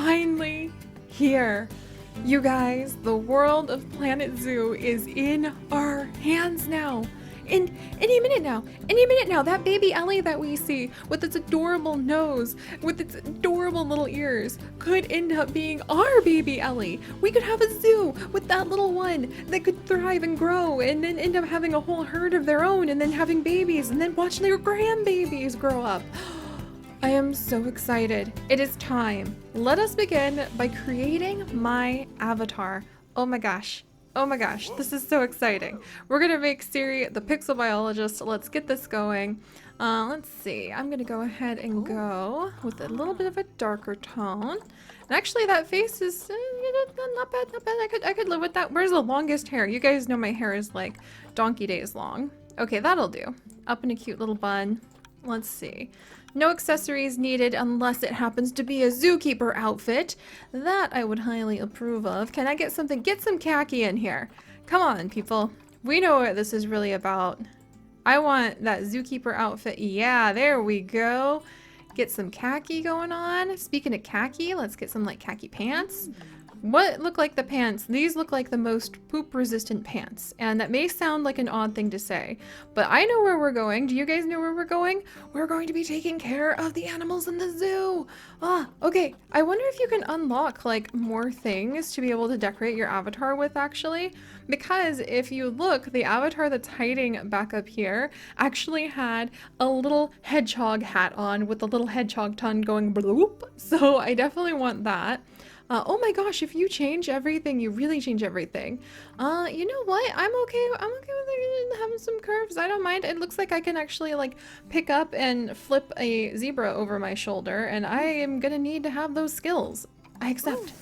finally here. You guys, the world of Planet Zoo is in our hands now. In any minute now, that baby Ellie that we see with its adorable nose, with its adorable little ears, could end up being our baby Ellie. We could have a zoo with that little one that could thrive and grow and then end up having a whole herd of their own and then having babies and then watch their grandbabies grow up. I am so excited. It is time. Let us begin by creating my avatar. Oh my gosh. Oh my gosh, this is so exciting. We're gonna make Siri the pixel biologist. Let's get this going. Let's see. I'm gonna go ahead and go with a little bit of a darker tone. And actually that face is not bad, not bad. I could live with that. Where's the longest hair? You guys know my hair is like donkey days long. Okay, that'll do. Up in a cute little bun. Let's see. No accessories needed unless it happens to be a zookeeper outfit. That I would highly approve of. Can I get something? Get some khaki in here. Come on, people. We know what this is really about. I want that zookeeper outfit. Yeah, there we go. Get some khaki going on. Speaking of khaki, let's get some like khaki pants. What look like the pants? These look like the most poop resistant pants. And that may sound like an odd thing to say, but I know where we're going. Do you guys know where we're going? We're going to be taking care of the animals in the zoo. Okay. I wonder if you can unlock like more things to be able to decorate your avatar with actually. Because if you look, the avatar that's hiding back up here actually had a little hedgehog hat on with a little hedgehog tongue going bloop. So I definitely want that. Oh my gosh, if you change everything, you really change everything. You know what? I'm okay with having some curves. I don't mind. It looks like I can actually like pick up and flip a zebra over my shoulder, and I am gonna need to have those skills. I accept.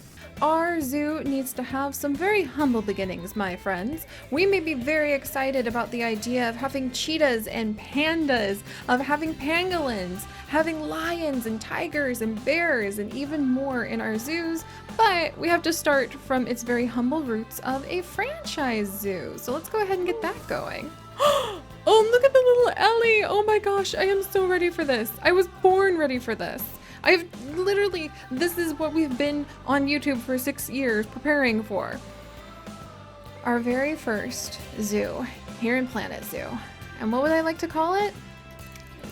Our zoo needs to have some very humble beginnings, my friends. We may be very excited about the idea of having cheetahs and pandas, of having pangolins, having lions and tigers and bears and even more in our zoos, but we have to start from its very humble roots of a franchise zoo. So let's go ahead and get that going. Oh, look at the little Ellie. Oh my gosh, I am so ready for this. I was born ready for this. This is what we've been on YouTube for 6 years preparing for. Our very first zoo here in Planet Zoo. And what would I like to call it?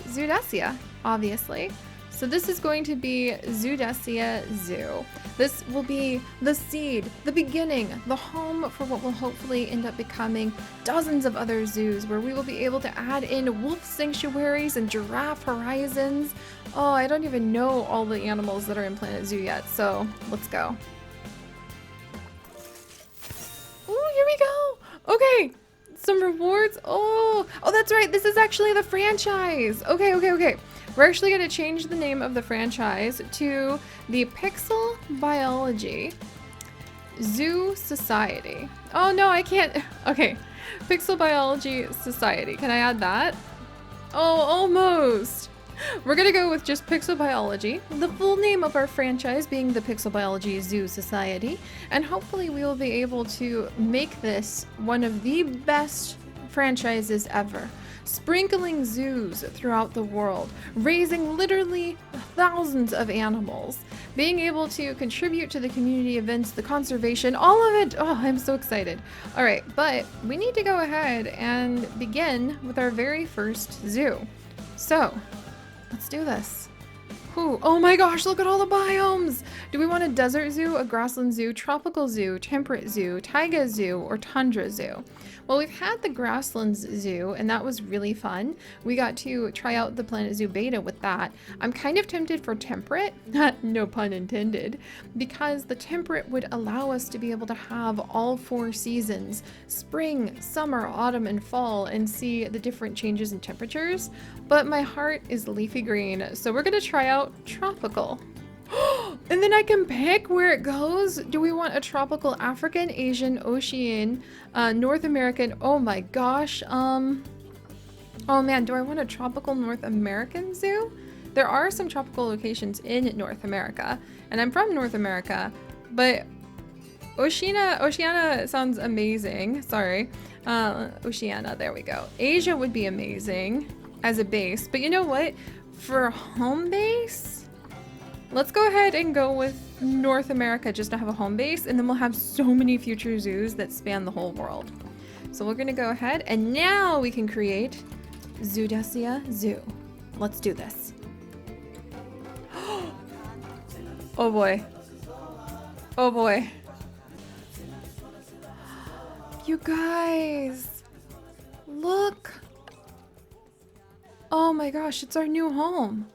Zoodesia, obviously. So this is going to be Zoodesia Zoo. This will be the seed, the beginning, the home for what will hopefully end up becoming dozens of other zoos where we will be able to add in wolf sanctuaries and giraffe horizons. Oh, I don't even know all the animals that are in Planet Zoo yet, so let's go. Oh, here we go. Okay, some rewards. Oh, that's right. This is actually the franchise. Okay. We're actually going to change the name of the franchise to the Pixel Biology Zoo Society. Oh no, I can't. Okay, Pixel Biology Society. Can I add that? Oh, almost. We're gonna go with just Pixel Biology, the full name of our franchise being the Pixel Biology Zoo Society, and hopefully we will be able to make this one of the best franchises ever. Sprinkling zoos throughout the world, raising literally thousands of animals, being able to contribute to the community events, the conservation, all of it. Oh, I'm so excited. All right, but we need to go ahead and begin with our very first zoo. So let's do this. Ooh, oh my gosh, look at all the biomes. Do we want a desert zoo, a grassland zoo, tropical zoo, temperate zoo, taiga zoo, or tundra zoo? Well, we've had the Grasslands Zoo, and that was really fun. We got to try out the Planet Zoo beta with that. I'm kind of tempted for temperate, no pun intended, because the temperate would allow us to be able to have all 4 seasons, spring, summer, autumn, and fall, and see the different changes in temperatures. But my heart is leafy green, so we're gonna try out tropical. And then I can pick where it goes. Do we want a tropical African, Asian, Ocean, North American? Oh my gosh. Oh man, do I want a tropical North American zoo? There are some tropical locations in North America, and I'm from North America, but Oceania sounds amazing. Sorry. Oceania, there we go. Asia would be amazing as a base, but you know what? For home base, Let's go ahead and go with North America just to have a home base, and then we'll have so many future zoos that span the whole world. So we're gonna go ahead, and now we can create Zoodesia Zoo. Let's do this. Oh boy. Oh boy. You guys, look. Oh my gosh, it's our new home.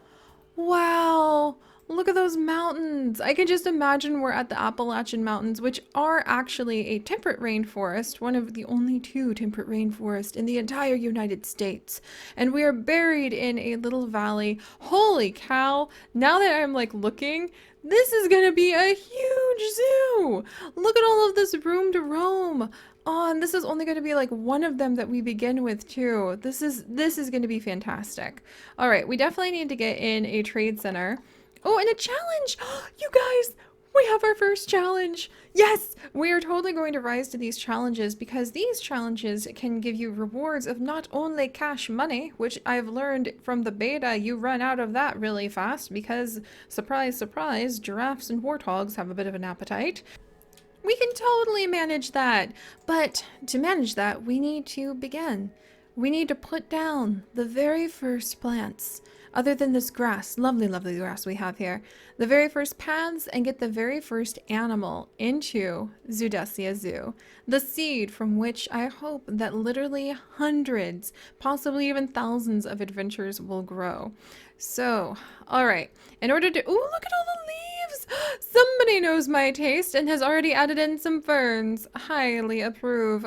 Wow. Look at those mountains. I can just imagine we're at the Appalachian Mountains, which are actually a temperate rainforest, one of the only 2 temperate rainforests in the entire United States. And we are buried in a little valley. Holy cow. Now that I'm like looking, this is gonna be a huge zoo. Look at all of this room to roam. Oh, and this is only going to be like one of them that we begin with too. This is going to be fantastic. All right, we definitely need to get in a trade center. Oh, and a challenge! You guys, we have our first challenge. Yes, we are totally going to rise to these challenges because these challenges can give you rewards of not only cash money, which I've learned from the beta, you run out of that really fast because, surprise, surprise, giraffes and warthogs have a bit of an appetite. We can totally manage that, but to manage that, we need to begin. We need to put down the very first plants, other than this grass, lovely, lovely grass we have here, the very first paths, and get the very first animal into Zoodesia Zoo, the seed from which I hope that literally hundreds, possibly even thousands of adventures will grow. So, all right, in order to, ooh, look at all the leaves! Somebody knows my taste and has already added in some ferns. Highly approve.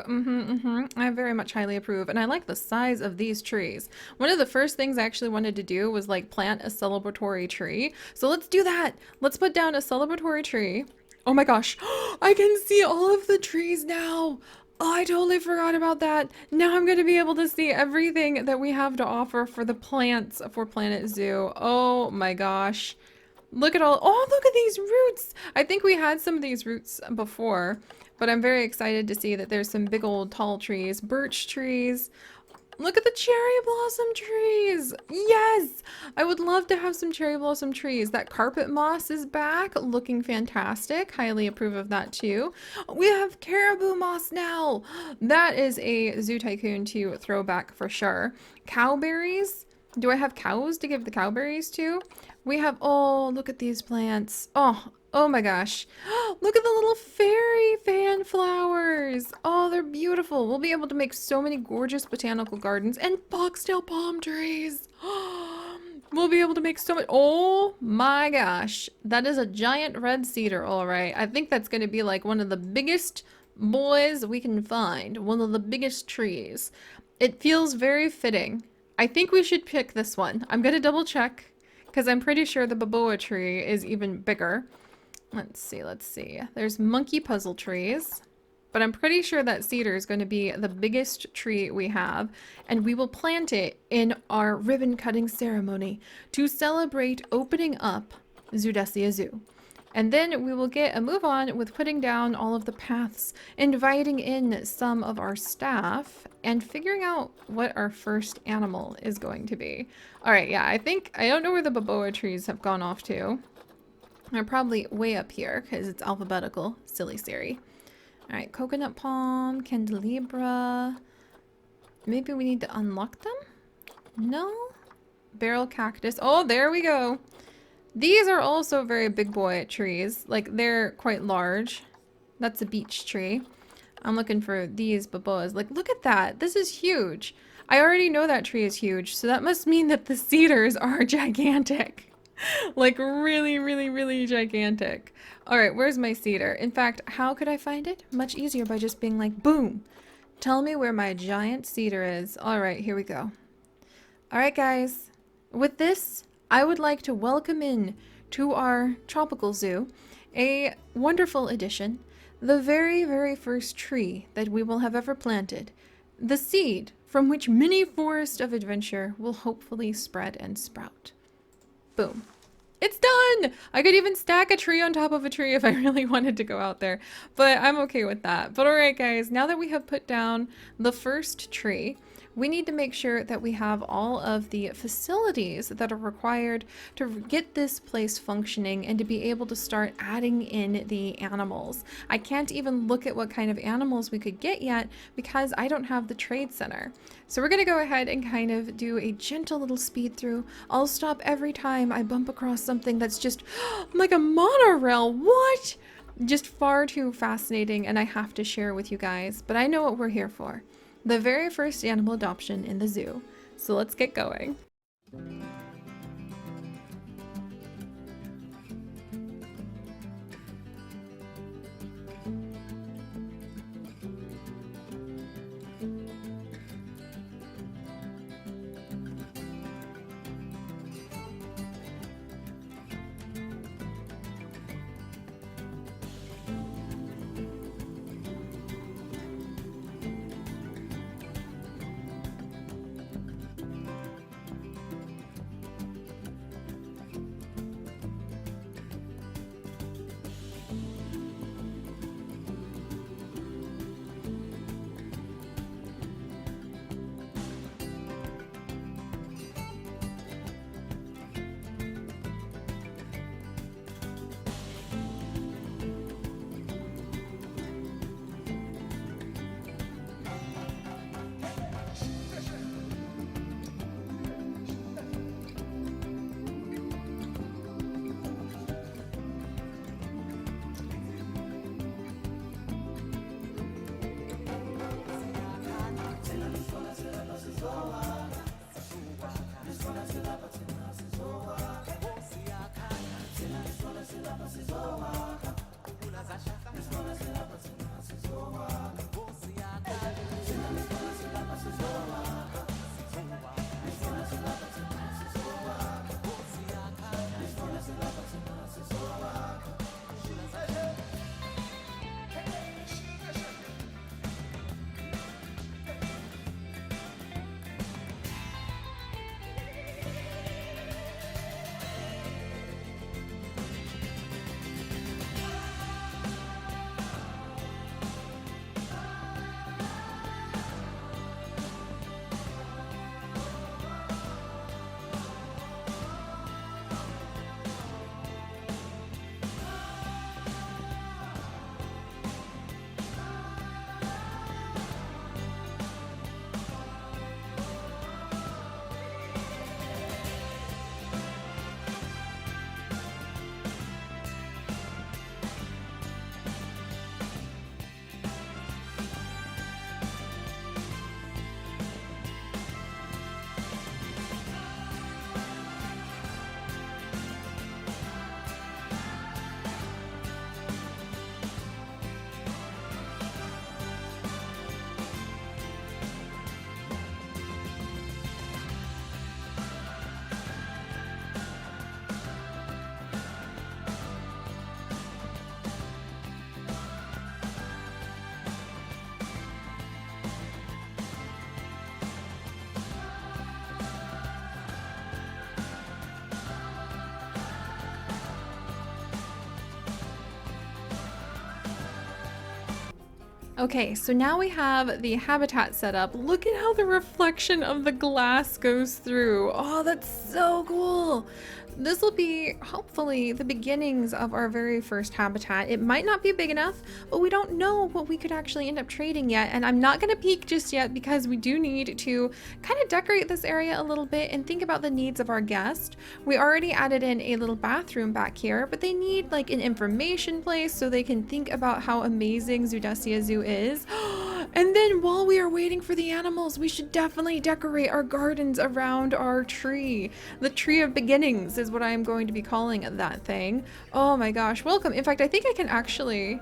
I very much highly approve. And I like the size of these trees. One of the first things I actually wanted to do was like plant a celebratory tree. So let's do that. Let's put down a celebratory tree. Oh my gosh, I can see all of the trees now. Oh, I totally forgot about that. Now I'm going to be able to see everything that we have to offer for the plants for Planet Zoo. Oh my gosh. Look at all, oh, look at these roots. I think we had some of these roots before, but I'm very excited to see that there's some big old tall trees, birch trees. Look at the cherry blossom trees. Yes, I would love to have some cherry blossom trees. That carpet moss is back, looking fantastic. Highly approve of that too. We have caribou moss now. That is a Zoo Tycoon to throw back for sure. Cowberries. Do I have cows to give the cowberries to? We have, oh, look at these plants. Oh my gosh. Look at the little fairy fan flowers. Oh, they're beautiful. We'll be able to make so many gorgeous botanical gardens and foxtail palm trees. We'll be able to make so much. Oh my gosh. That is a giant red cedar, all right. I think that's going to be like one of the biggest boys we can find. One of the biggest trees. It feels very fitting. I think we should pick this one. I'm going to double check because I'm pretty sure the baboa tree is even bigger. Let's see. There's monkey puzzle trees, but I'm pretty sure that cedar is going to be the biggest tree we have, and we will plant it in our ribbon cutting ceremony to celebrate opening up Zoodesia Zoo. And then we will get a move on with putting down all of the paths, inviting in some of our staff, and figuring out what our first animal is going to be. All right, yeah, I don't know where the baboa trees have gone off to. They're probably way up here because it's alphabetical. Silly Siri. All right, coconut palm, candelabra. Maybe we need to unlock them? No? Barrel cactus. Oh, there we go. These are also very big boy trees. Like, they're quite large. That's a beech tree. I'm looking for these baboas. Like, look at that. This is huge. I already know that tree is huge, so that must mean that the cedars are gigantic. Like, really, really, really gigantic. All right, where's my cedar? In fact, how could I find it? Much easier by just being like, boom. Tell me where my giant cedar is. All right, here we go. All right, guys. With this, I would like to welcome in to our tropical zoo a wonderful addition, the very, very first tree that we will have ever planted, the seed from which many forests of adventure will hopefully spread and sprout. Boom. It's done! I could even stack a tree on top of a tree if I really wanted to go out there, but I'm okay with that. But alright guys, now that we have put down the first tree, We need to make sure that we have all of the facilities that are required to get this place functioning and to be able to start adding in the animals. I can't even look at what kind of animals we could get yet because I don't have the trade center. So we're gonna go ahead and kind of do a gentle little speed through. I'll stop every time I bump across something that's just like a monorail. What? Just far too fascinating, and I have to share with you guys, but I know what we're here for. The very first animal adoption in the zoo. So let's get going. Okay, so now we have the habitat set up. Look at how the reflection of the glass goes through. Oh, that's so cool. This will be hopefully the beginnings of our very first habitat. It might not be big enough, but we don't know what we could actually end up trading yet. And I'm not gonna peek just yet because we do need to kind of decorate this area a little bit and think about the needs of our guest. We already added in a little bathroom back here, but they need like an information place so they can think about how amazing Zoodesia Zoo is. And then while we are waiting for the animals, we should definitely decorate our gardens around our tree. The tree of beginnings is what I am going to be calling that thing. Oh my gosh, welcome. In fact, I think I can actually,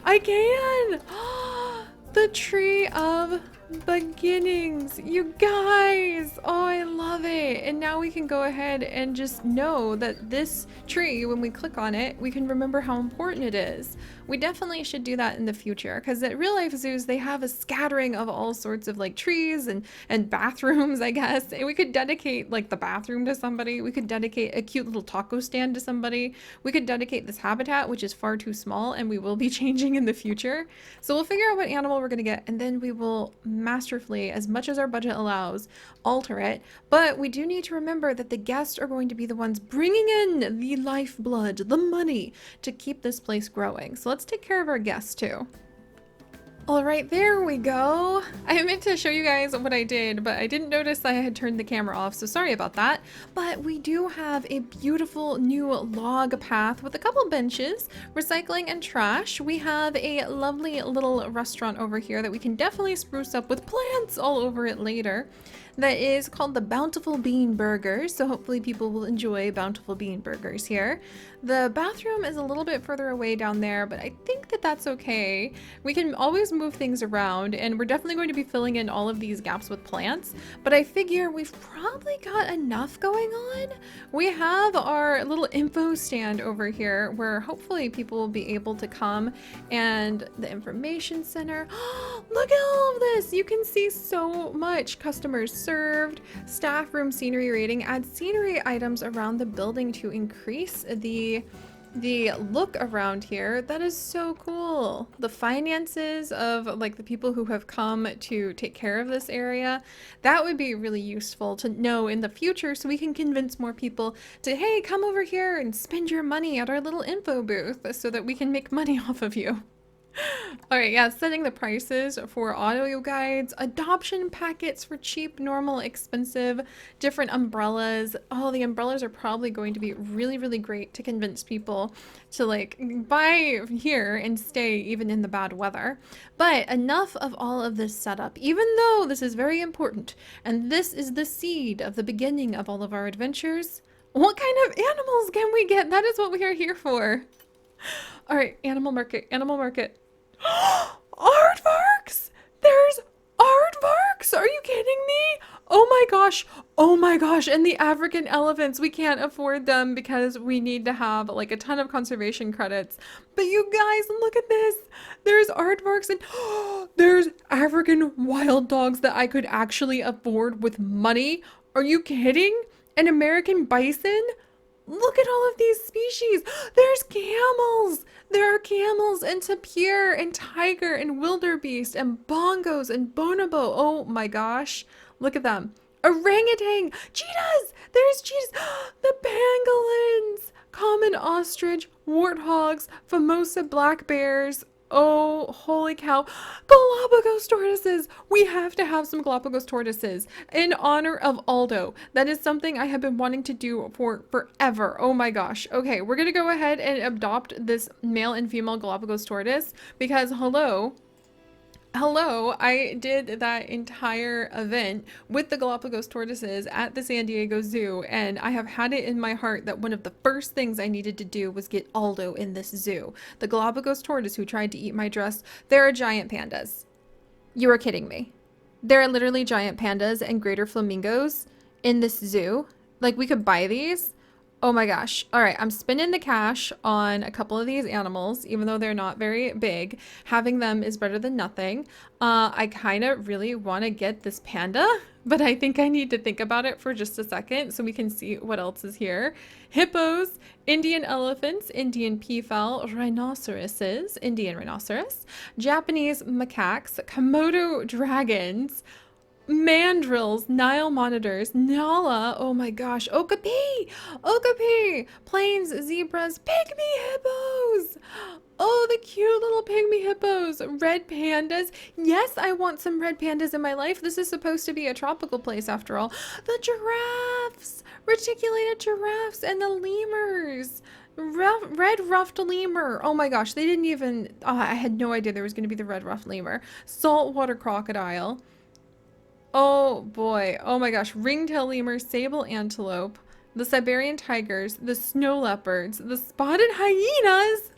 I can! The tree of beginnings, you guys. Oh, I love it. And now we can go ahead and just know that this tree, when we click on it, we can remember how important it is. We definitely should do that in the future, because at real life zoos, they have a scattering of all sorts of like trees and bathrooms, I guess. And we could dedicate like the bathroom to somebody. We could dedicate a cute little taco stand to somebody. We could dedicate this habitat, which is far too small, and we will be changing in the future. So we'll figure out what animal we're gonna get, and then we will masterfully, as much as our budget allows, alter it. But we do need to remember that the guests are going to be the ones bringing in the lifeblood, the money, to keep this place growing. So let's take care of our guests too. All right, there we go. I meant to show you guys what I did, but I didn't notice I had turned the camera off, so sorry about that. But we do have a beautiful new log path with a couple benches, recycling and trash. We have a lovely little restaurant over here that we can definitely spruce up with plants all over it later. That is called the Bountiful Bean Burgers, so hopefully people will enjoy Bountiful Bean Burgers here. The bathroom is a little bit further away down there, but I think that that's okay. We can always move things around, and we're definitely going to be filling in all of these gaps with plants, but I figure we've probably got enough going on. We have our little info stand over here where hopefully people will be able to come, and the information center. Look at all of this! You can see so much. Customers served, staff room scenery rating, add scenery items around the building to increase the look around here. That is so cool. The finances of like the people who have come to take care of this area, that would be really useful to know in the future, so we can convince more people to, hey, come over here and spend your money at our little info booth so that we can make money off of you. All right, yeah, setting the prices for audio guides, adoption packets for cheap, normal, expensive, different umbrellas. Oh, the umbrellas are probably going to be really, really great to convince people to like buy here and stay even in the bad weather. But enough of all of this setup, even though this is very important, and this is the seed of the beginning of all of our adventures. What kind of animals can we get? That is what we are here for. All right, animal market, animal market. Aardvarks! There's aardvarks! Are you kidding me? Oh my gosh. Oh my gosh. And the African elephants, we can't afford them because we need to have like a ton of conservation credits. But you guys, look at this. There's aardvarks and there's African wild dogs that I could actually afford with money. Are you kidding? An American bison? Look at all of these species. There's camels. There are camels and tapir and tiger and wildebeest and bongos and bonobo. Oh my gosh. Look at them. Orangutan. Cheetahs. There's cheetahs. The pangolins. Common ostrich. Warthogs. Famosa black bears. Oh, holy cow. Galapagos tortoises. We have to have some Galapagos tortoises in honor of Aldo. That is something I have been wanting to do for forever. Oh my gosh. Okay, we're going to go ahead and adopt this male and female Galapagos tortoise because hello, I did that entire event with the Galapagos tortoises at the San Diego Zoo, and I have had it in my heart that one of the first things I needed to do was get Aldo in this zoo. The Galapagos tortoise who tried to eat my dress, there are giant pandas. You are kidding me. There are literally giant pandas and greater flamingos in this zoo. Like, we could buy these. Oh my gosh. All right, I'm spending the cash on a couple of these animals, even though they're not very big. Having them is better than nothing. I kind of really want to get this panda, but I think I need to think about it for just a second so we can see what else is here. Hippos, Indian elephants, Indian peafowl, rhinoceroses, Indian rhinoceros, Japanese macaques, Komodo dragons, mandrills, Nile monitors, Nala, oh my gosh, Okapi, Okapi, plains zebras, pygmy hippos. Oh, the cute little pygmy hippos, red pandas. Yes, I want some red pandas in my life. This is supposed to be a tropical place after all. The giraffes, reticulated giraffes, and the lemurs. Red ruffed lemur. Oh my gosh, they didn't even, I had no idea there was going to be the red ruffed lemur. Saltwater crocodile. Oh boy. Oh my gosh. Ringtail lemur, sable antelope, the Siberian tigers, the snow leopards, the spotted hyenas.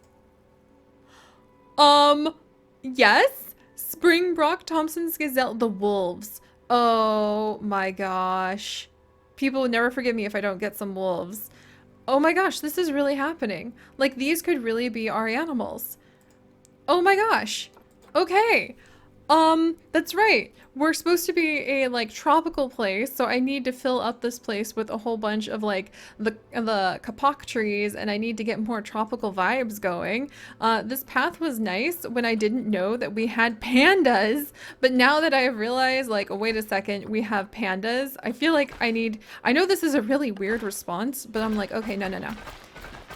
Yes. Springbok, Thompson's gazelle, the wolves. Oh my gosh. People would never forgive me if I don't get some wolves. Oh my gosh, this is really happening. Like, these could really be our animals. Oh my gosh. Okay. That's right. We're supposed to be a like tropical place, so I need to fill up this place with a whole bunch of like the kapok trees, and I need to get more tropical vibes going. This path was nice when I didn't know that we had pandas, but now that I have realized, like, oh, wait a second, we have pandas, I feel like I know this is a really weird response, but I'm like, okay, no, no, no.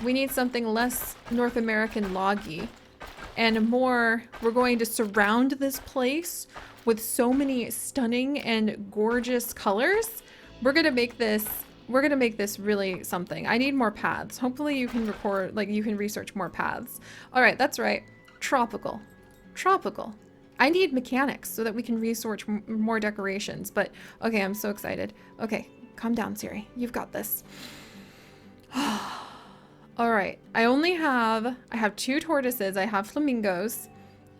We need something less North American loggy and more, we're going to surround this place with so many stunning and gorgeous colors. We're gonna make this really something. I need more paths. Hopefully you can record, like you can research more paths. All right, that's right. Tropical. Tropical. I need mechanics so that we can research more decorations, but okay, I'm so excited. Okay, calm down, Siri. You've got this. All right, I have 2 tortoises. I have flamingos.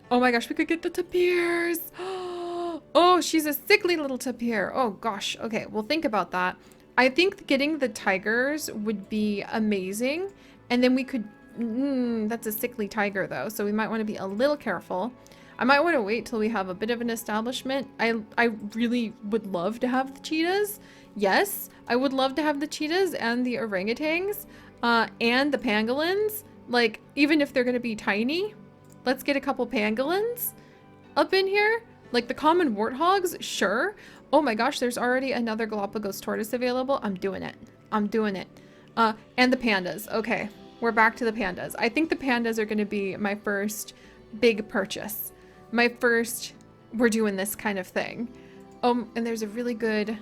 Oh my gosh, we could get the tapirs. Oh, she's a sickly little tapir. Oh gosh. Okay, well, think about that. I think getting the tigers would be amazing. And then we could, that's a sickly tiger though. So we might want to be a little careful. I might want to wait till we have a bit of an establishment. I really would love to have the cheetahs. Yes, I would love to have the cheetahs and the orangutans, and the pangolins. Like, even if they're going to be tiny, let's get a couple pangolins up in here. Like the common warthogs, sure. Oh my gosh, there's already another Galapagos tortoise available. I'm doing it. I'm doing it. And the pandas. Okay, we're back to the pandas. I think the pandas are going to be my first big purchase. My first, we're doing this kind of thing. And there's a really good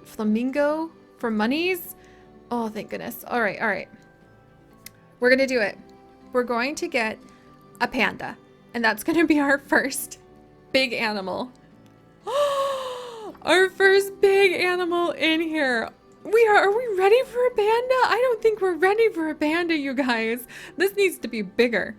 flamingo for monies. Oh, thank goodness. All right, all right. We're going to do it. We're going to get a panda. And that's going to be our first big animal. Our first big animal in here. Are we ready for a panda? I don't think we're ready for a panda, you guys. This needs to be bigger.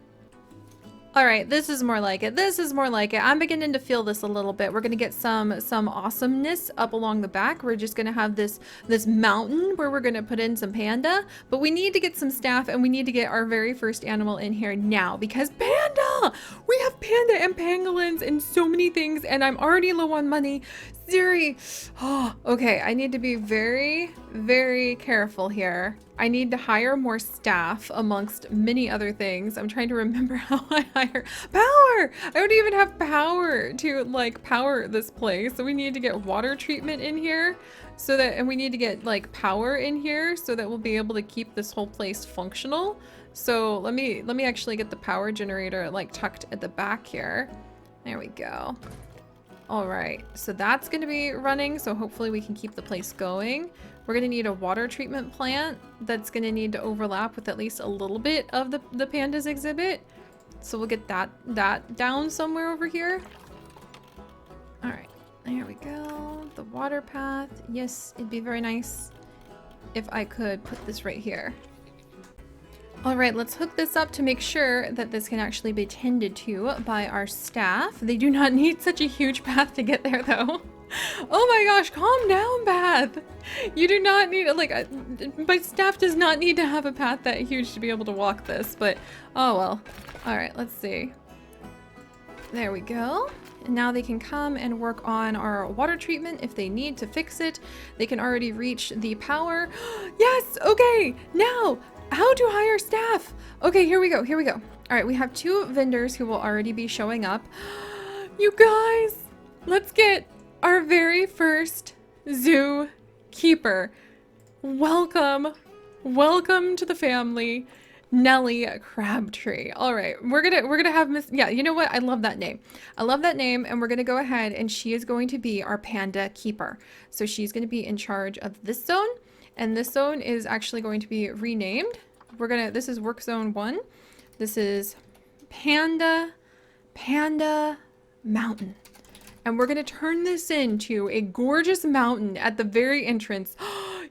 All right, this is more like it. This is more like it. I'm beginning to feel this a little bit. We're gonna get some awesomeness up along the back. We're just gonna have this mountain where we're gonna put in some panda, but we need to get some staff and we need to get our very first animal in here now because panda! We have panda and pangolins and so many things and I'm already low on money. Siri, oh, okay, I need to be very, very careful here. I need to hire more staff amongst many other things. I'm trying to remember how I hire power. I don't even have power to like power this place. So we need to get water treatment in here so that, and we need to get like power in here so that we'll be able to keep this whole place functional. So let me actually get the power generator like tucked at the back here. There we go. All right, so that's gonna be running. So hopefully we can keep the place going. We're gonna need a water treatment plant that's gonna need to overlap with at least a little bit of the pandas exhibit. So we'll get that down somewhere over here. All right, there we go. The water path. Yes, it'd be very nice if I could put this right here. All right, let's hook this up to make sure that this can actually be tended to by our staff. They do not need such a huge path to get there though. Oh my gosh, calm down, Beth. You do not need, like, my staff does not need to have a path that huge to be able to walk this, but oh well. All right, let's see. There we go. And now they can come and work on our water treatment if they need to fix it. They can already reach the power. Yes, okay, now, how to hire staff. Okay, here we go, here we go. All right, we have 2 vendors who will already be showing up. You guys, let's get our very first zoo keeper. Welcome, welcome to the family, Nellie Crabtree. All right, we're gonna have Miss. Yeah, you know what? I love that name. I love that name, and we're gonna go ahead and she is going to be our panda keeper. So she's gonna be in charge of this zone, and this zone is actually going to be renamed. This is work zone 1. This is Panda Mountain. And we're gonna turn this into a gorgeous mountain at the very entrance.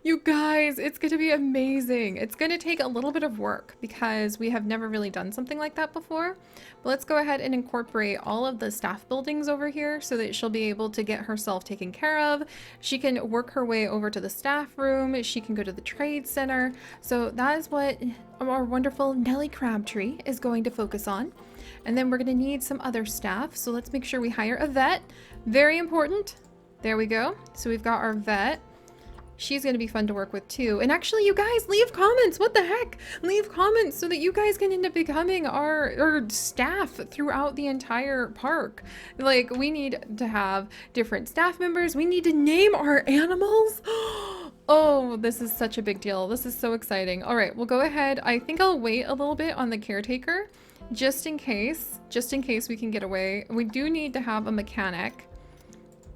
You guys, it's going to be amazing. It's going to take a little bit of work because we have never really done something like that before. But let's go ahead and incorporate all of the staff buildings over here so that she'll be able to get herself taken care of. She can work her way over to the staff room. She can go to the trade center. So that is what our wonderful Nellie Crabtree is going to focus on. And then we're going to need some other staff. So let's make sure we hire a vet. Very important. There we go. So we've got our vet. She's going to be fun to work with too. And actually, you guys, leave comments. What the heck? Leave comments so that you guys can end up becoming our staff throughout the entire park. Like, we need to have different staff members. We need to name our animals. Oh, this is such a big deal. This is so exciting. All right, we'll go ahead. I think I'll wait a little bit on the caretaker just in case we can get away. We do need to have a mechanic.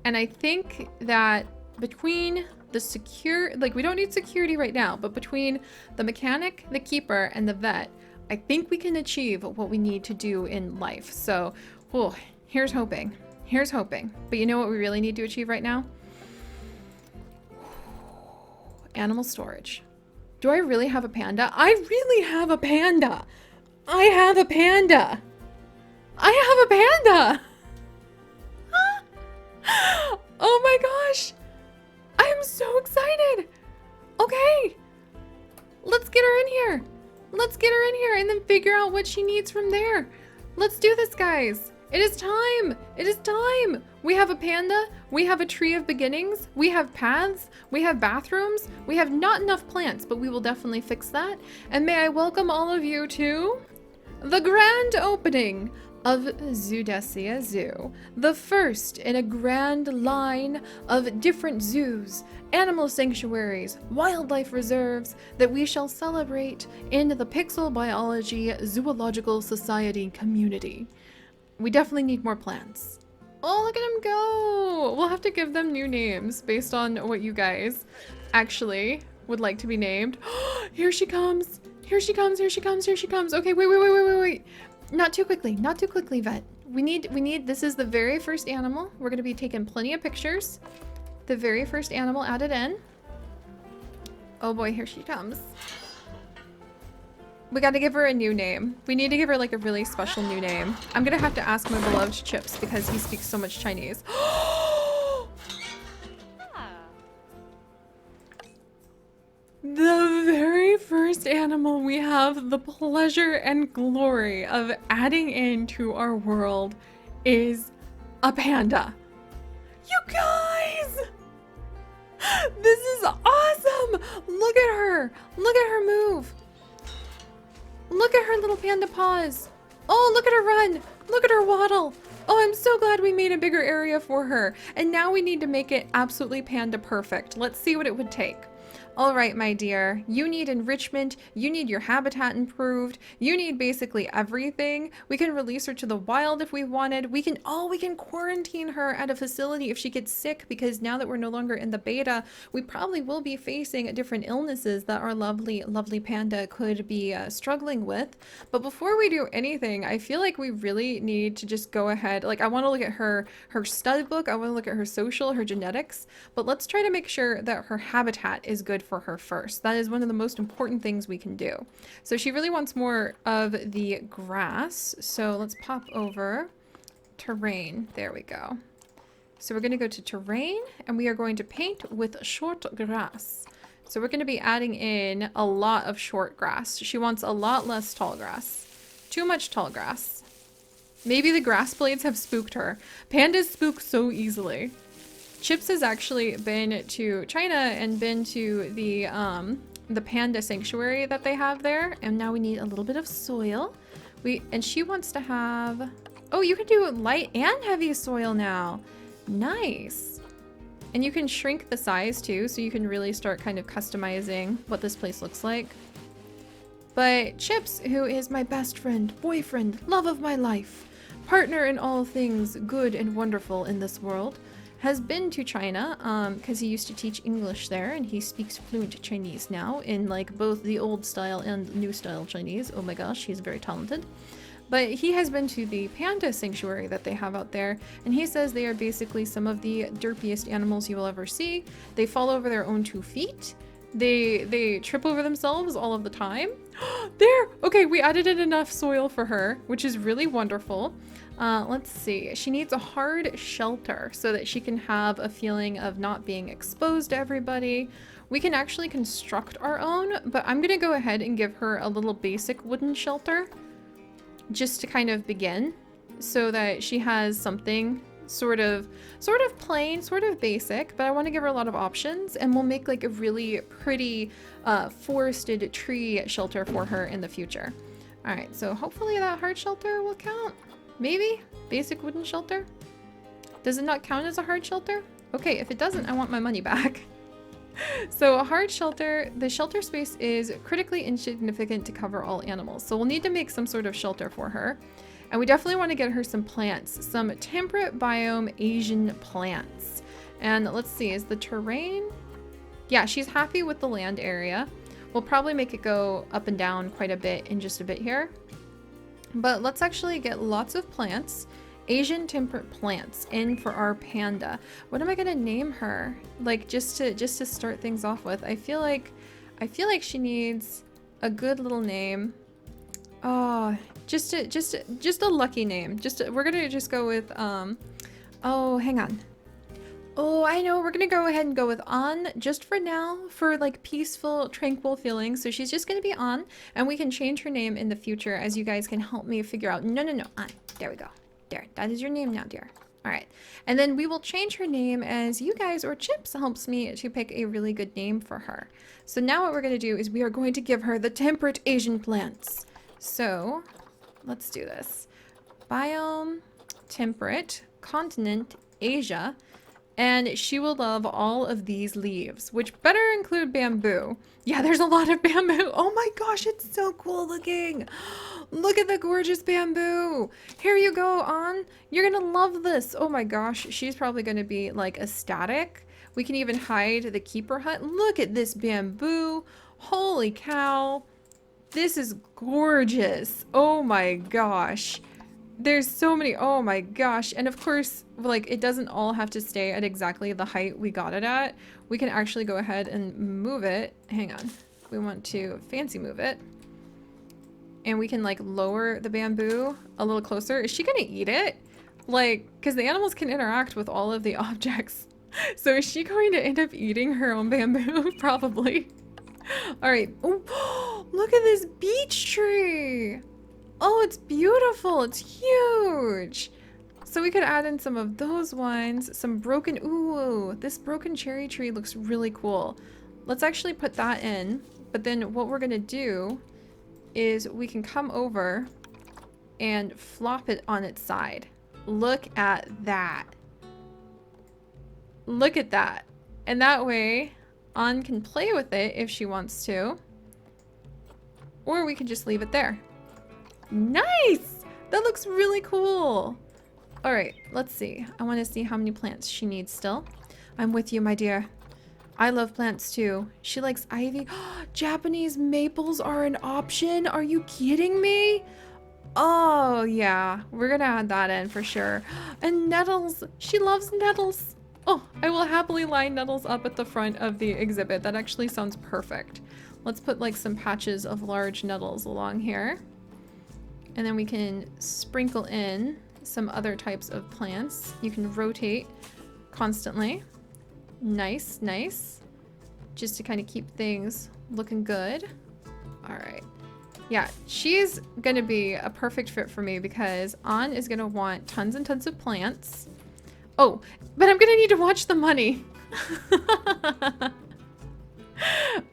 And I think that between the we don't need security right now, but between the mechanic, the keeper, and the vet, I think we can achieve what we need to do in life. So, oh, here's hoping. Here's hoping. But you know what we really need to achieve right now? Animal storage. Do I really have a panda? I really have a panda. I have a panda. I have a panda. Oh my gosh. I'm so excited. Okay. Let's get her in here. Let's get her in here and then figure out what she needs from there. Let's do this, guys. It is time. It is time. We have a panda. We have a tree of beginnings. We have paths. We have bathrooms. We have not enough plants, but we will definitely fix that. And may I welcome all of you to the grand opening of Zoodesia Zoo, the first in a grand line of different zoos, animal sanctuaries, wildlife reserves that we shall celebrate in the Pixel Biology Zoological Society community. We definitely need more plants. Oh, look at them go! We'll have to give them new names based on what you guys actually would like to be named. Here she comes! Here she comes, here she comes, here she comes. Okay, wait. Not too quickly, vet. We need, this is the very first animal. We're gonna be taking plenty of pictures. The very first animal added in. Oh boy, here she comes. We gotta give her a new name. We need to give her like a really special new name. I'm gonna have to ask my beloved Chips because he speaks so much Chinese. The very first animal we have the pleasure and glory of adding into our world is a panda. You guys! This is awesome! Look at her! Look at her move! Look at her little panda paws! Oh, look at her run! Look at her waddle! Oh, I'm so glad we made a bigger area for her. And now we need to make it absolutely panda perfect. Let's see what it would take. All right, my dear, you need enrichment, you need your habitat improved, you need basically everything. We can release her to the wild if we wanted. We can quarantine her at a facility if she gets sick, because now that we're no longer in the beta, we probably will be facing different illnesses that our lovely, lovely panda could be struggling with. But before we do anything, I feel like we really need to just go ahead. Like, I want to look at her stud book, I want to look at her social, her genetics, but let's try to make sure that her habitat is good for her first. That is one of the most important things we can do. So she really wants more of the grass. So let's pop over terrain. There we go. So we're going to go to terrain and we are going to paint with short grass. So we're going to be adding in a lot of short grass. She wants a lot less tall grass. Too much tall grass. Maybe the grass blades have spooked her. Pandas spook so easily. Chips has actually been to China and been to the panda sanctuary that they have there, and now we need a little bit of soil. And she wants to have, oh, you can do light and heavy soil now. Nice. And you can shrink the size too, so you can really start kind of customizing what this place looks like. But Chips, who is my best friend, boyfriend, love of my life, partner in all things good and wonderful in this world, has been to China because he used to teach English there, and he speaks fluent Chinese now in like both the old style and new style Chinese. Oh my gosh, he's very talented. But he has been to the panda sanctuary that they have out there, and he says they are basically some of the derpiest animals you will ever see. They fall over their own 2 feet. They trip over themselves all of the time. There! Okay, we added in enough soil for her, which is really wonderful. Let's see. She needs a hard shelter so that she can have a feeling of not being exposed to everybody. We can actually construct our own, but I'm gonna go ahead and give her a little basic wooden shelter just to kind of begin so that she has something sort of plain, sort of basic, but I want to give her a lot of options, and we'll make like a really pretty forested tree shelter for her in the future. All right, so hopefully that hard shelter will count. Maybe basic wooden shelter. Does it not count as a hard shelter? Okay, if it doesn't, I want my money back. So a hard shelter, the shelter space is critically insignificant to cover all animals, so we'll need to make some sort of shelter for her. And we definitely want to get her some plants, some temperate biome Asian plants. And let's see, is the terrain? Yeah, she's happy with the land area. We'll probably make it go up and down quite a bit in just a bit here. But let's actually get lots of plants, Asian temperate plants, in for our panda. What am I gonna name her? Like just to start things off with. I feel like she needs a good little name. Oh, just a lucky name. We're gonna just go with oh, hang on. Oh, I know, we're gonna go ahead and go with On just for now, for like peaceful, tranquil feelings. So she's just gonna be On, and we can change her name in the future as you guys can help me figure out. No, On. There we go. There, that is your name now, dear. All right, and then we will change her name as you guys or Chips helps me to pick a really good name for her. So now what we're gonna do is we are going to give her the temperate Asian plants. So let's do this. Biome, temperate, continent, Asia, and she will love all of these leaves, which better include bamboo. Yeah, there's a lot of bamboo. Oh my gosh, it's so cool looking. Look at the gorgeous bamboo. Here you go, On. You're gonna love this. Oh my gosh, she's probably gonna be like ecstatic. We can even hide the keeper hut. Look at this bamboo. Holy cow. This is gorgeous. Oh my gosh. There's so many. Oh my gosh. And of course, like, it doesn't all have to stay at exactly the height we got it at. We can actually go ahead and move it. Hang on. We want to fancy move it. And we can like lower the bamboo a little closer. Is she gonna eat it? Like, because the animals can interact with all of the objects. So is she going to end up eating her own bamboo? Probably. All right. Oh, look at this beech tree. Oh, it's beautiful. It's huge. So we could add in some of those ones. Some broken, ooh, this broken cherry tree looks really cool. Let's actually put that in. But then what we're gonna do is we can come over and flop it on its side. Look at that. Look at that. And that way, On can play with it if she wants to. Or we can just leave it there. Nice! That looks really cool. All right, let's see. I want to see how many plants she needs still. I'm with you, my dear. I love plants too. She likes ivy. Japanese maples are an option. Are you kidding me? Oh, yeah. We're gonna add that in for sure. And nettles. She loves nettles. Oh, I will happily line nettles up at the front of the exhibit. That actually sounds perfect. Let's put like some patches of large nettles along here. And then we can sprinkle in some other types of plants. You can rotate constantly. Nice, nice. Just to kind of keep things looking good. All right. Yeah, she's gonna be a perfect fit for me because On is gonna want tons and tons of plants. Oh, but I'm gonna need to watch the money.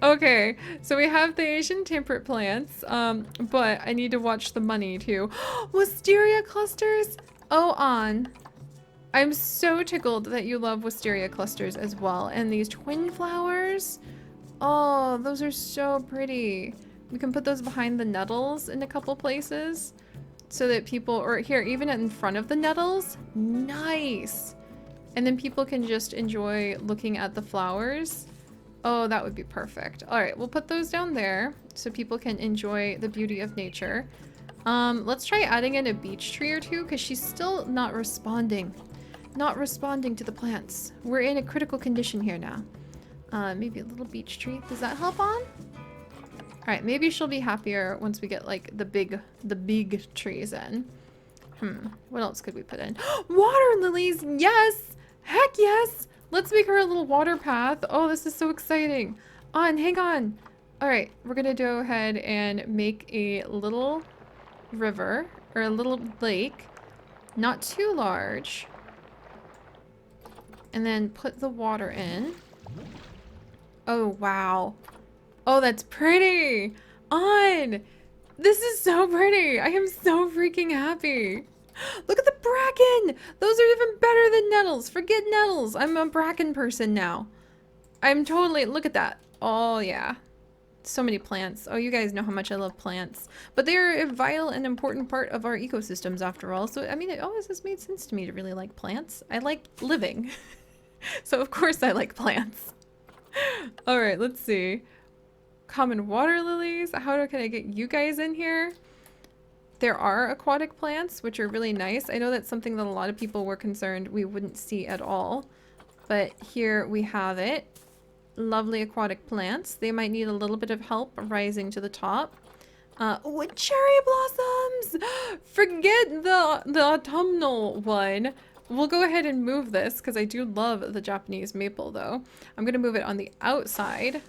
Okay, so we have the Asian temperate plants, but I need to watch the money too. Wisteria clusters? Oh, On. I'm so tickled that you love wisteria clusters as well. And these twin flowers. Oh, those are so pretty. We can put those behind the nettles in a couple places so that people, or here, even in front of the nettles. Nice. And then people can just enjoy looking at the flowers. Oh, that would be perfect. All right, we'll put those down there so people can enjoy the beauty of nature. Let's try adding in a beech tree or two because she's still not responding. Not responding to the plants. We're in a critical condition here now. Maybe a little beech tree. Does that help on? All right, maybe she'll be happier once we get like the big trees in. What else could we put in? Water lilies, yes! Heck yes! Let's make her a little water path. Oh, this is so exciting. Hang on. All right, we're gonna go ahead and make a little river or a little lake, not too large. And then put the water in. Oh, wow. Oh, that's pretty. This is so pretty. I am so freaking happy. Look at the bracken. Those are even better than nettles. Forget nettles. I'm a bracken person now. I'm totally, look at that. Oh, yeah. So many plants. Oh, you guys know how much I love plants. But they're a vital and important part of our ecosystems after all. So, I mean, it always has made sense to me to really like plants. I like living. So, of course, I like plants. All right, let's see. Common water lilies. How can I get you guys in here? There are aquatic plants, which are really nice. I know that's something that a lot of people were concerned we wouldn't see at all. But here we have it. Lovely aquatic plants. They might need a little bit of help rising to the top. Oh, cherry blossoms! Forget the autumnal one. We'll go ahead and move this because I do love the Japanese maple though. I'm going to move it on the outside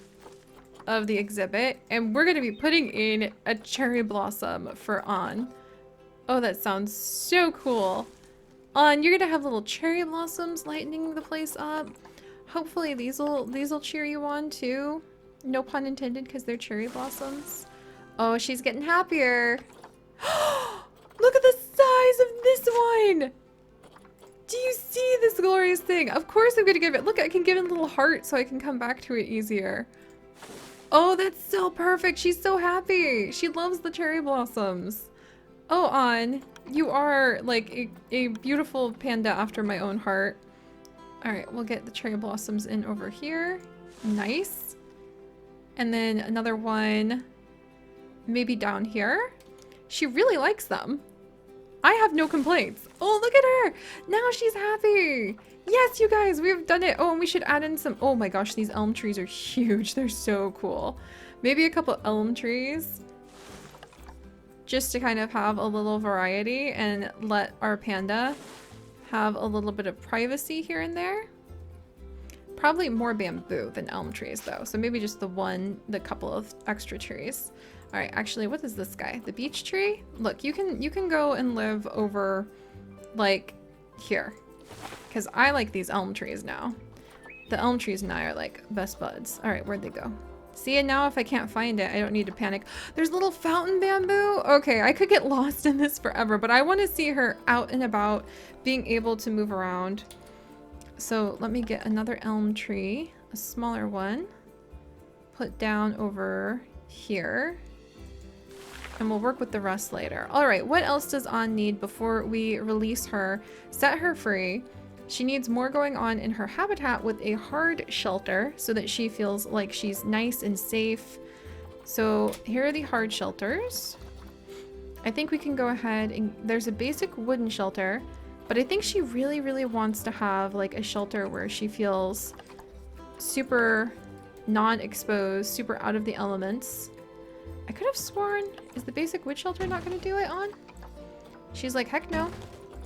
of the exhibit, and we're going to be putting in a cherry blossom for On. Oh, that sounds so cool. On, you're going to have little cherry blossoms lightening the place up. Hopefully these'll cheer you on too. No pun intended because they're cherry blossoms. Oh, she's getting happier. Look at the size of this one. Do you see this glorious thing? Of course I'm going to give it. Look, I can give it a little heart so I can come back to it easier. Oh, that's so perfect. She's so happy. She loves the cherry blossoms. Oh, On, you are like a beautiful panda after my own heart. All right, we'll get the cherry blossoms in over here. Nice. And then another one maybe down here. She really likes them. I have no complaints. Oh, look at her. Now she's happy. Yes, you guys, we've done it. Oh, and we should add in some, oh my gosh, these elm trees are huge. They're so cool. Maybe a couple elm trees just to kind of have a little variety and let our panda have a little bit of privacy here and there. Probably more bamboo than elm trees though. So maybe just the couple of extra trees. All right, actually, what is this guy? The beech tree? Look, you can go and live over like here. Because I like these elm trees now. The elm trees and I are like best buds. All right, where'd they go? See, and now if I can't find it, I don't need to panic. There's little fountain bamboo. Okay, I could get lost in this forever, but I want to see her out and about, being able to move around. So let me get another elm tree, a smaller one, put down over here. And we'll work with the rest later. All right, what else does On need before we release her, set her free? She needs more going on in her habitat with a hard shelter so that she feels like she's nice and safe. So here are the hard shelters. I think we can go ahead and there's a basic wooden shelter, but I think she really, really wants to have like a shelter where she feels super non-exposed, super out of the elements. I could have sworn, is the basic wood shelter not going to do it On? She's like, heck no.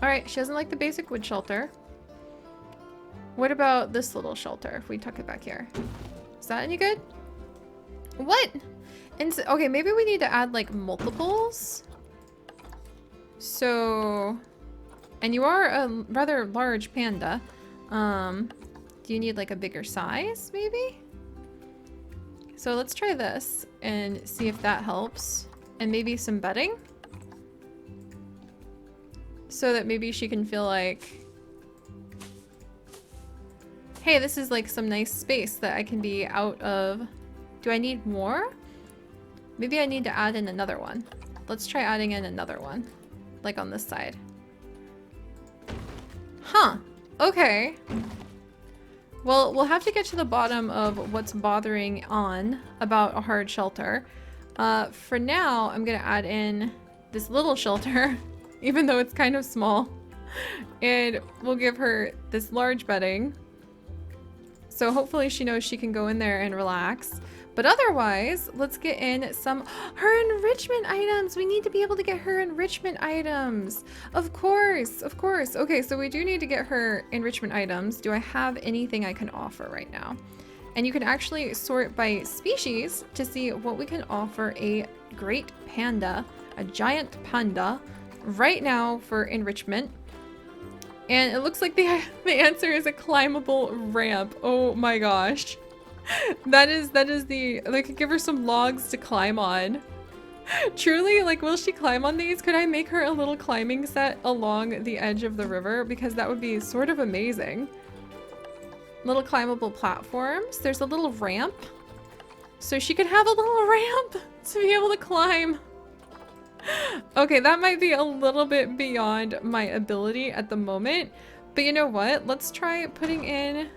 All right, she doesn't like the basic wood shelter. What about this little shelter if we tuck it back here? Is that any good? What? And so, okay, maybe we need to add like multiples. So, and you are a rather large panda. Do you need like a bigger size maybe? So let's try this and see if that helps. And maybe some bedding. So that maybe she can feel like, hey, this is like some nice space that I can be out of. Do I need more? Maybe I need to add in another one. Let's try adding in another one. Like on this side. Huh. Okay. Well, we'll have to get to the bottom of what's bothering On about a hard shelter. For now, I'm gonna add in this little shelter, even though it's kind of small. And we'll give her this large bedding. So hopefully she knows she can go in there and relax. But otherwise, let's get in her enrichment items. We need to be able to get her enrichment items. Of course, of course. Okay, so we do need to get her enrichment items. Do I have anything I can offer right now? And you can actually sort by species to see what we can offer a great panda, a giant panda, right now for enrichment. And it looks like the answer is a climbable ramp. Oh my gosh. That is the, they could give her some logs to climb on. Truly, like, will she climb on these? Could I make her a little climbing set along the edge of the river? Because that would be sort of amazing. Little climbable platforms. There's a little ramp. So she could have a little ramp to be able to climb. Okay, that might be a little bit beyond my ability at the moment. But you know what? Let's try putting in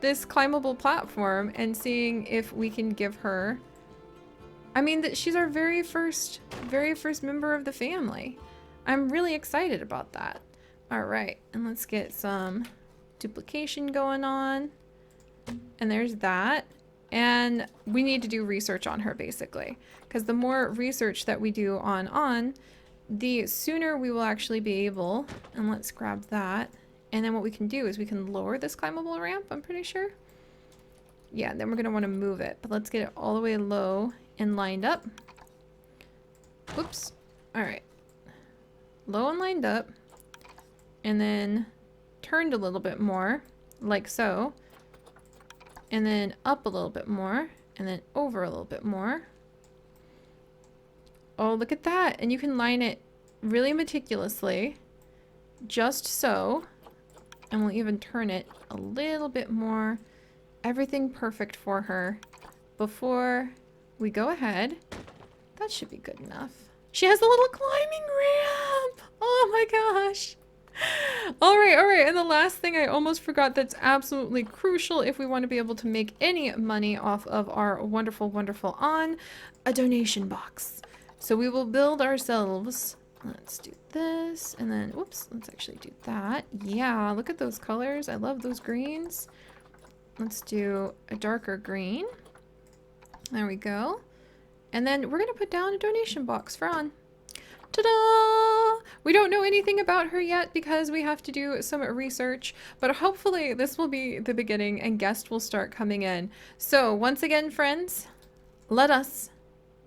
this climbable platform and seeing if we can give her, I mean, she's our very first member of the family. I'm really excited about that. All right, and let's get some duplication going on. And there's that. And we need to do research on her basically, because the more research that we do on, the sooner we will actually be able, and let's grab that. And then what we can do is we can lower this climbable ramp, I'm pretty sure. Yeah, then we're going to want to move it. But let's get it all the way low and lined up. Whoops. All right. Low and lined up. And then turned a little bit more, like so. And then up a little bit more. And then over a little bit more. Oh, look at that. And you can line it really meticulously. Just so. And we'll even turn it a little bit more. Everything perfect for her before we go ahead. That should be good enough. She has a little climbing ramp. Oh my gosh. All right. And the last thing I almost forgot that's absolutely crucial if we want to be able to make any money off of our wonderful, wonderful on, a donation box. So we will build ourselves. Let's do this, and then, whoops, let's actually do that. Yeah, look at those colors. I love those greens. Let's do a darker green. There we go. And then we're gonna put down a donation box for On. Ta-da! We don't know anything about her yet because we have to do some research, but hopefully this will be the beginning and guests will start coming in. So once again, friends, let us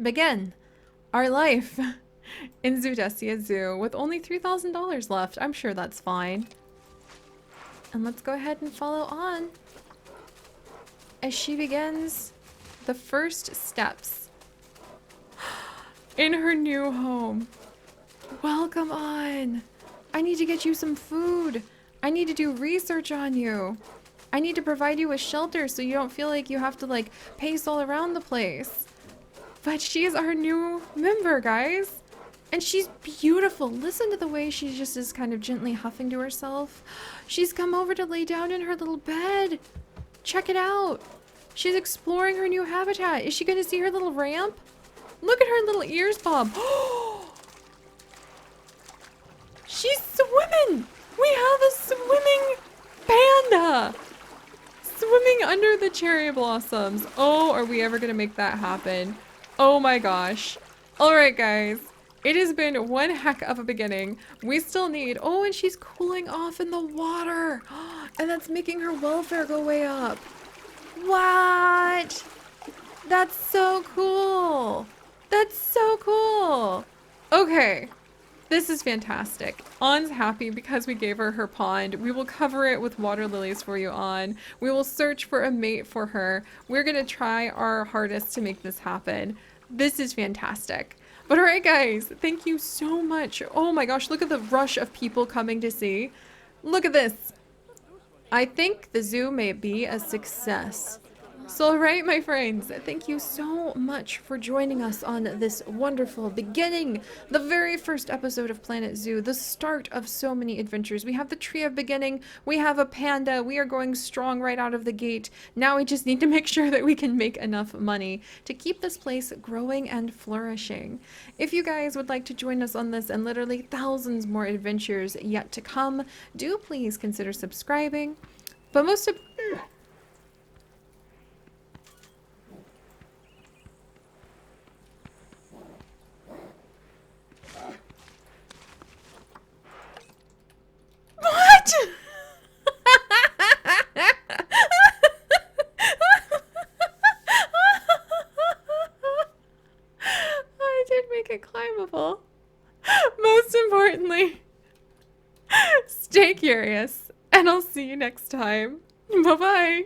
begin our life in Zoodesia Zoo with only $3,000 left. I'm sure that's fine. And let's go ahead and follow On as she begins the first steps in her new home. Welcome On. I need to get you some food. I need to do research on you. I need to provide you with shelter so you don't feel like you have to like pace all around the place. But she's our new member, guys. And she's beautiful. Listen to the way she just is kind of gently huffing to herself. She's come over to lay down in her little bed. Check it out. She's exploring her new habitat. Is she going to see her little ramp? Look at her little ears bob. She's swimming. We have a swimming panda. Swimming under the cherry blossoms. Oh, are we ever going to make that happen? Oh my gosh. All right, guys. It has been one heck of a beginning. We still need, oh, and she's cooling off in the water. And that's making her welfare go way up. What? That's so cool. That's so cool. Okay. This is fantastic. On's happy because we gave her her pond. We will cover it with water lilies for you, On. We will search for a mate for her. We're going to try our hardest to make this happen. This is fantastic. But all right, guys, thank you so much. Oh my gosh, look at the rush of people coming to see. Look at this. I think the zoo may be a success. So, all right, my friends, thank you so much for joining us on this wonderful beginning, the very first episode of Planet Zoo, the start of so many adventures. We have the tree of beginning, we have a panda, we are going strong right out of the gate. Now we just need to make sure that we can make enough money to keep this place growing and flourishing. If you guys would like to join us on this and literally thousands more adventures yet to come, do please consider subscribing. But make it climbable. Most importantly, stay curious, and I'll see you next time. Bye-bye.